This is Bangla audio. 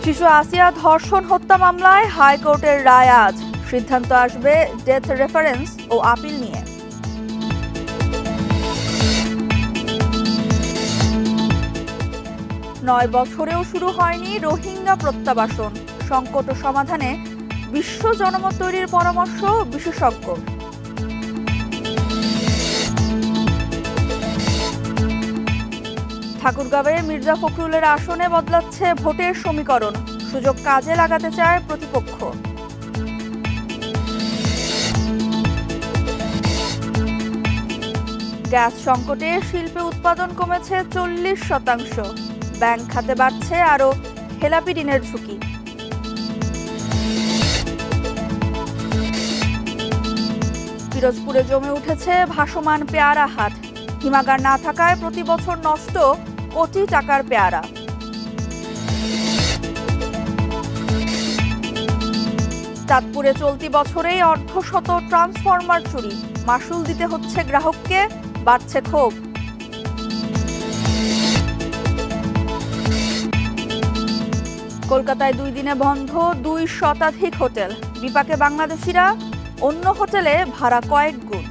শিশু আসিয়া ধর্ষণ হত্যা মামলায় হাইকোর্টের রায় আজ। সিদ্ধান্ত আসবে ডেথ রেফারেন্স ও আপিল নিয়ে। নয় বছরেও শুরু হয়নি রোহিঙ্গা প্রত্যাবাসন। সংকট ও সমাধানে বিশ্ব জনমত তৈরির পরামর্শ বিশেষজ্ঞ। ঠাকুরগাঁওয়ে মির্জা ফখরুলের আসনে বদলাচ্ছে ভোটের সমীকরণ। সুযোগ কাজে লাগাতে চায় প্রতিপক্ষ। গ্যাস সংকটে শিল্পে উৎপাদন কমেছে 40%। ব্যাংক খাতে বাড়ছে আরও খেলাপি ঋণের ঝুঁকি। পিরোজপুরে জমে উঠেছে ভাসমান পেয়ারা হাট। হিমাগার না থাকায় প্রতি বছর নষ্ট কোটি টাকার পেয়ারা। চাঁদপুরে চলতি বছরেই অর্ধশত ট্রান্সফরমার চুরি। মাসুল দিতে হচ্ছে গ্রাহককে, বাড়ছে ক্ষোভ। কলকাতায় 2 দিনে বন্ধ 2 শতাধিক হোটেল। বিপাকে বাংলাদেশিরা, অন্য হোটেলে ভাড়া কয়েক গুণ।